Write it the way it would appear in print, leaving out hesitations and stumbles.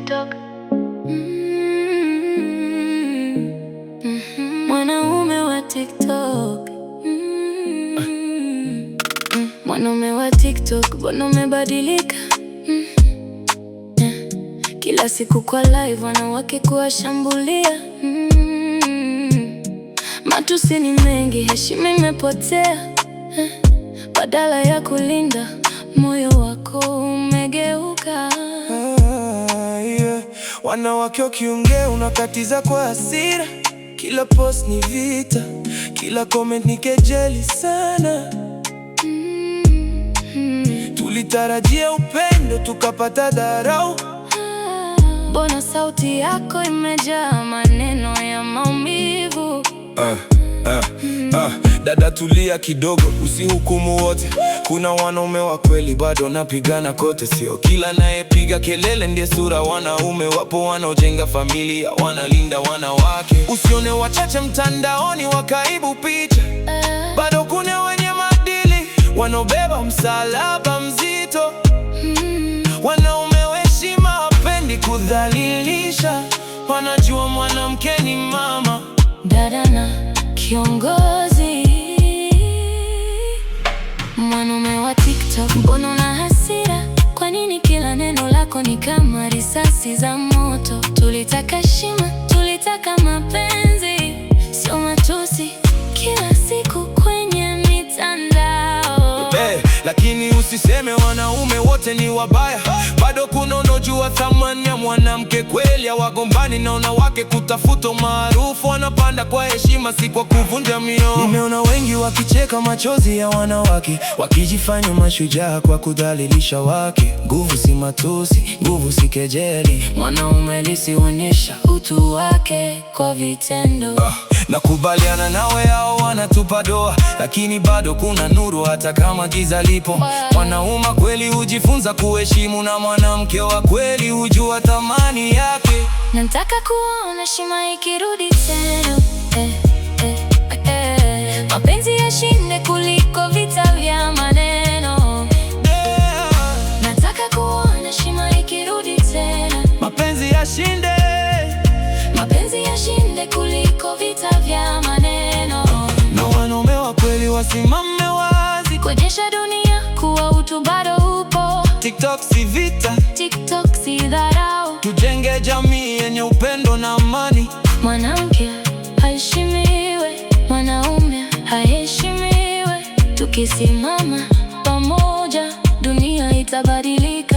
TikTok. Mwanaume wa TikTok. Mwanaume wa TikTok, mbona umebadilika? Kila siku kwa live wanawake kuwashambulia. Matusi ni mengi, heshima imepotea. Badala ya kulinda moyo wako umegeuka. Wanawake wakiongea unakatiza kwa hasira. Kila post ni vita, kila comment ni kejeli sana. Tulitarajia upendo tukapata dharau. Mbona sauti yako imejaa maneno ya maumivu? Dada tulia kidogo, usihukumu wote. Kuna wanaume wa kweli bado napigana kote. Sio kila nayepiga kelele ndiye sura. Wanaume wapo wanaojenga familia, wanalinda wanawake. Usione wachache mtandaoni wakaibu picha. Bado kuna wenye maadili, wanaobeba msalaba mzito. Wanaume heshima, hawapendi kudhalilisha. Wanajua mwanamke ni mama, dada na kiongozi. Mwanaume wa TikTok, mbona una hasira? Kwa nini kila neno lako ni kama risasi za moto? Tulitaka heshima, tulitaka mapenzi, sio matusi kila siku kwenye mitandao. Lakini usiseme wanaume wote ni wabaya. Bado kuna wanaojua thamani ya mwanamke kweli. Hawagombani na wanawake kutafuta maarufu. Wanapanda kwa heshima, si kwa kuvunja mioyo. Nimeona wengi wakicheka machozi ya wanawake, wakijifanya mashujaa kwa kudhalilisha wake. Nguvu si matusi, nguvu si kejeli. Mwanaume lisionyesha utu wake kwa vitendo. Nakubaliana nawe, hao wanatupa doa, lakini bado kuna nuru hata kama giza lipo. Mwanaume kweli hujifunza kuheshimu, na mwanamke wa kweli hujua thamani yake. Nataka kuona heshima ikirudi tena. Mapenzi yashinde kuliko vita vya maneno. Nataka kuona heshima ikirudi tena. Mapenzi yashinde. Mapenzi yashinde kuliko vita vya maneno. Na wanaume wa kweli wasimame wazi, kuonyesha dunia kuwa utu bado upo. TikTok si vita, TikTok si dharau. Tujenge jamii yenye upendo na amani. Mwanamke aheshimiwe, mwanaume aheshimiwe. Tukisimama pamoja, dunia itabadilika.